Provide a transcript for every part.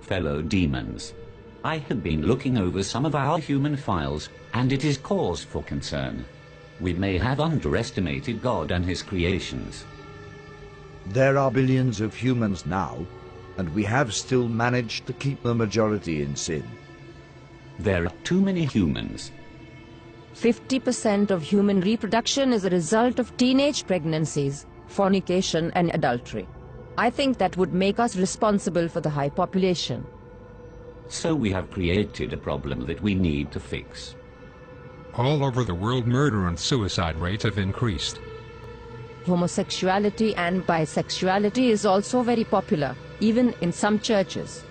Fellow demons, I have been looking over some of our human files, and it is cause for concern. We may have underestimated God and his creations. There are billions of humans now, and we have still managed to keep the majority in sin. There are too many humans. 50% of human reproduction is a result of teenage pregnancies, fornication and adultery. I think that would make us responsible for the high population. So we have created a problem that we need to fix. All over the world, murder and suicide rates have increased. Homosexuality and bisexuality is also very popular, even in some churches.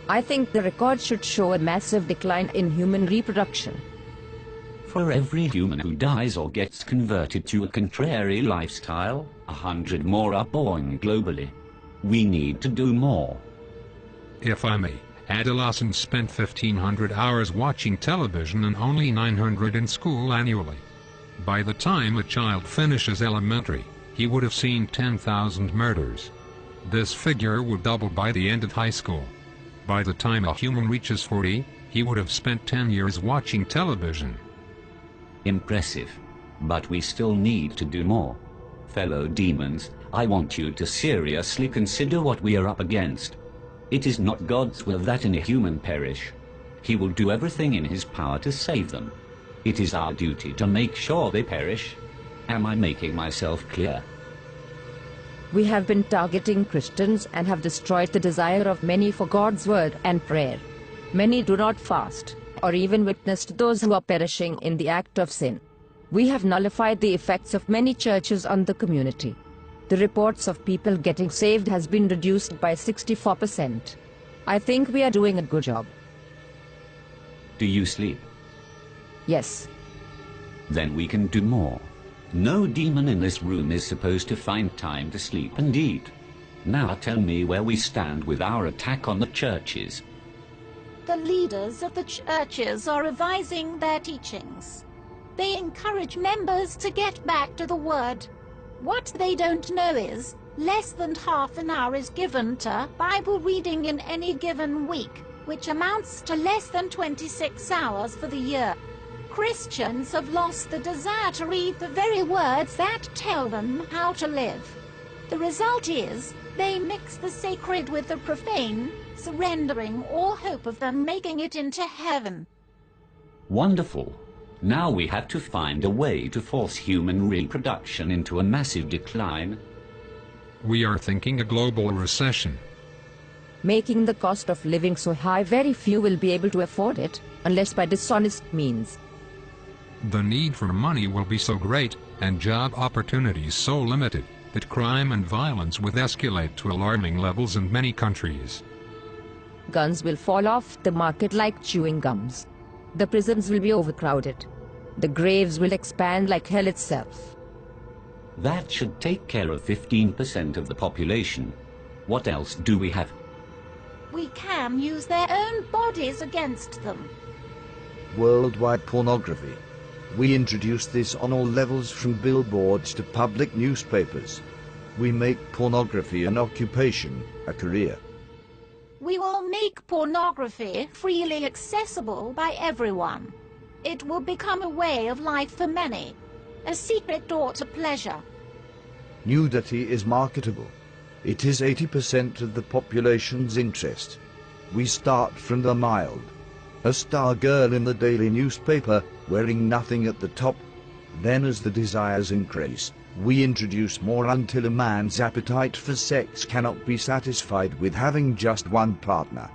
I think the record should show a massive decline in human reproduction. For every human who dies or gets converted to a contrary lifestyle, 100 more are born globally. We need to do more. If I may, adolescents spent 1,500 hours watching television and only 900 in school annually. By the time a child finishes elementary, he would have seen 10,000 murders. This figure would double by the end of high school. By the time a human reaches 40, he would have spent 10 years watching television. Impressive. But we still need to do more. Fellow demons, I want you to seriously consider what we are up against. It is not God's will that any human perish. He will do everything in his power to save them. It is our duty to make sure they perish. Am I making myself clear? We have been targeting Christians and have destroyed the desire of many for God's word and prayer. Many do not fast, or even witness to those who are perishing in the act of sin. We have nullified the effects of many churches on the community. The reports of people getting saved has been reduced by 64%. I think we are doing a good job. Do you sleep? Yes. Then we can do more. No demon in this room is supposed to find time to sleep and eat. Now tell me where we stand with our attack on the churches. The leaders of the churches are revising their teachings. They encourage members to get back to the Word. What they don't know is, less than half an hour is given to Bible reading in any given week, which amounts to less than 26 hours for the year. Christians have lost the desire to read the very words that tell them how to live. The result is, they mix the sacred with the profane, surrendering all hope of them making it into heaven. Wonderful. Now we have to find a way to force human reproduction into a massive decline. We are thinking a global recession. Making the cost of living so high, very few will be able to afford it, unless by dishonest means. The need for money will be so great, and job opportunities so limited, that crime and violence will escalate to alarming levels in many countries. Guns will fall off the market like chewing gums. The prisons will be overcrowded. The graves will expand like hell itself. That should take care of 15% of the population. What else do we have? We can use their own bodies against them. Worldwide pornography. We introduce this on all levels, from billboards to public newspapers. We make pornography an occupation, a career. We will make pornography freely accessible by everyone. It will become a way of life for many, a secret door to pleasure. Nudity is marketable. It is 80% of the population's interest. We start from the mild. A star girl in the daily newspaper, wearing nothing at the top. Then as the desires increase, we introduce more until a man's appetite for sex cannot be satisfied with having just one partner.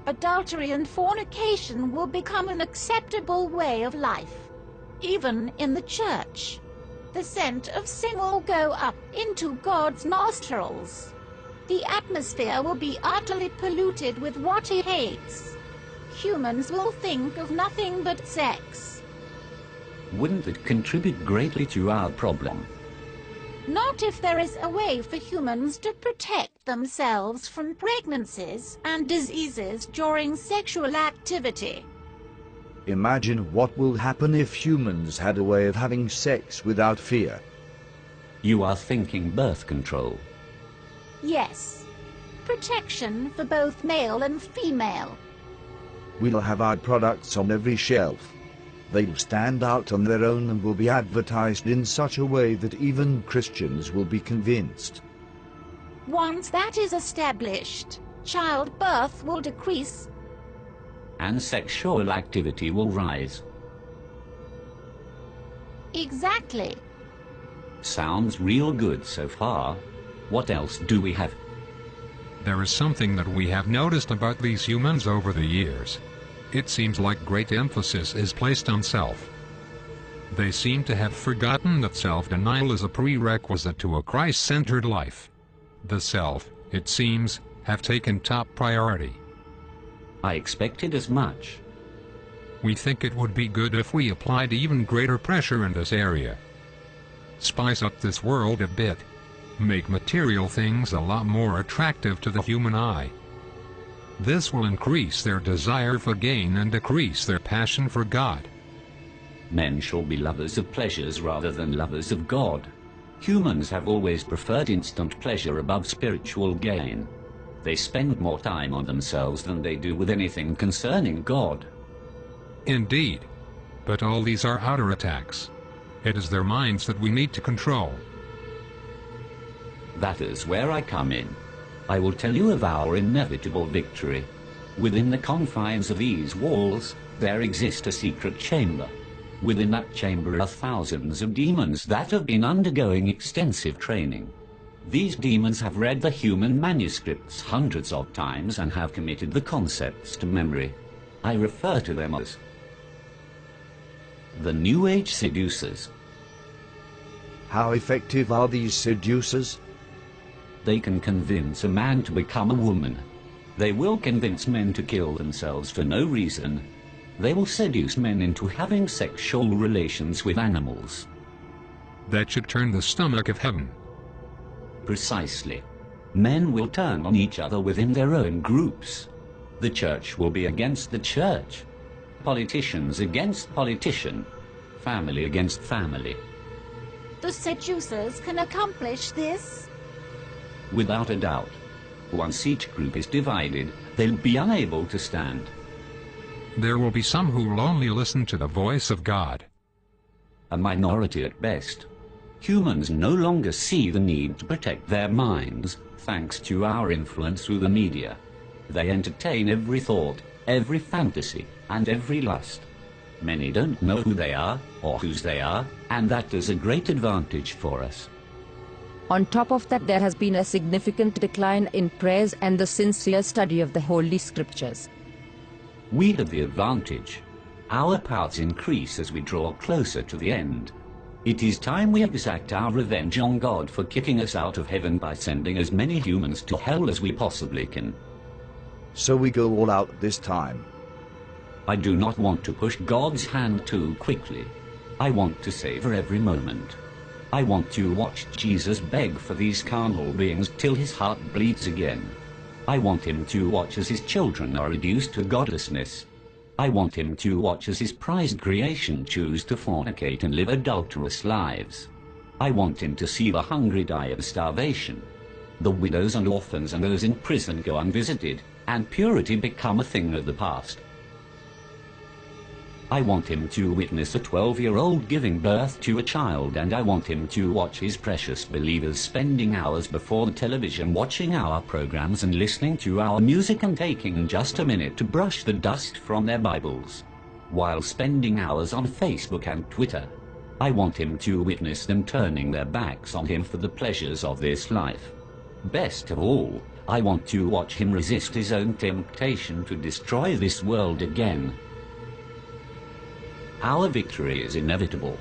Adultery and fornication will become an acceptable way of life, even in the church. The scent of sin will go up into God's nostrils. The atmosphere will be utterly polluted with what he hates. Humans will think of nothing but sex. Wouldn't it contribute greatly to our problem? Not if there is a way for humans to protect themselves from pregnancies and diseases during sexual activity. Imagine what will happen if humans had a way of having sex without fear. You are thinking birth control. Yes. protection for both male and female. We'll have our products on every shelf. They'll stand out on their own and will be advertised in such a way that even Christians will be convinced. Once that is established, childbirth will decrease. And sexual activity will rise. Exactly. Sounds real good so far. What else do we have? There is something that we have noticed about these humans over the years. It seems like great emphasis is placed on self. They seem to have forgotten that self-denial is a prerequisite to a Christ-centered life. The self, it seems, have taken top priority. I expected as much. We think it would be good if we applied even greater pressure in this area. Spice up this world a bit. Make material things a lot more attractive to the human eye. This will increase their desire for gain and decrease their passion for God. Men shall be lovers of pleasures rather than lovers of God. Humans have always preferred instant pleasure above spiritual gain. They spend more time on themselves than they do with anything concerning God. Indeed. But all these are outer attacks. It is their minds that we need to control. That is where I come in. I will tell you of our inevitable victory. Within the confines of these walls, there exists a secret chamber. Within that chamber are thousands of demons that have been undergoing extensive training. These demons have read the human manuscripts hundreds of times and have committed the concepts to memory. I refer to them as the New Age Sadducees. How effective are these seducers? They can convince a man to become a woman. They will convince men to kill themselves for no reason. They will seduce men into having sexual relations with animals. That should turn the stomach of heaven. Precisely. Men will turn on each other within their own groups. The church will be against the church. Politicians against politician. Family against family. The seducers can accomplish this? Without a doubt. Once each group is divided, they'll be unable to stand. There will be some who will only listen to the voice of God. A minority at best. Humans no longer see the need to protect their minds, thanks to our influence through the media. They entertain every thought, every fantasy, and every lust. Many don't know who they are, or whose they are, and that is a great advantage for us. On top of that, there has been a significant decline in prayers and the sincere study of the Holy Scriptures. We have the advantage. Our powers increase as we draw closer to the end. It is time we exact our revenge on God for kicking us out of heaven by sending as many humans to hell as we possibly can. So we go all out this time. I do not want to push God's hand too quickly. I want to savor every moment. I want to watch Jesus beg for these carnal beings till his heart bleeds again. I want him to watch as his children are reduced to godlessness. I want him to watch as his prized creation choose to fornicate and live adulterous lives. I want him to see the hungry die of starvation, the widows and orphans and those in prison go unvisited, and purity become a thing of the past. I want him to witness a 12-year-old giving birth to a child, and I want him to watch his precious believers spending hours before the television watching our programs and listening to our music and taking just a minute to brush the dust from their Bibles, while spending hours on Facebook and Twitter. I want him to witness them turning their backs on him for the pleasures of this life. Best of all, I want to watch him resist his own temptation to destroy this world again. Our victory is inevitable.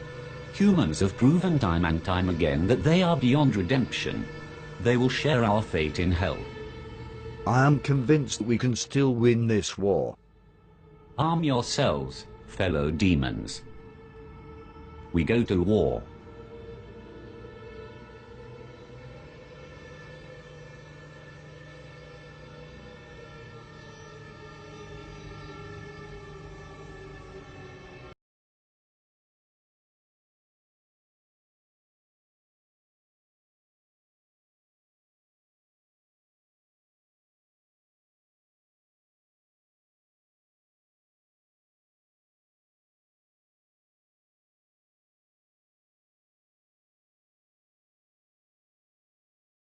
Humans have proven time and time again that they are beyond redemption. They will share our fate in hell. I am convinced that we can still win this war. Arm yourselves, fellow demons. We go to war.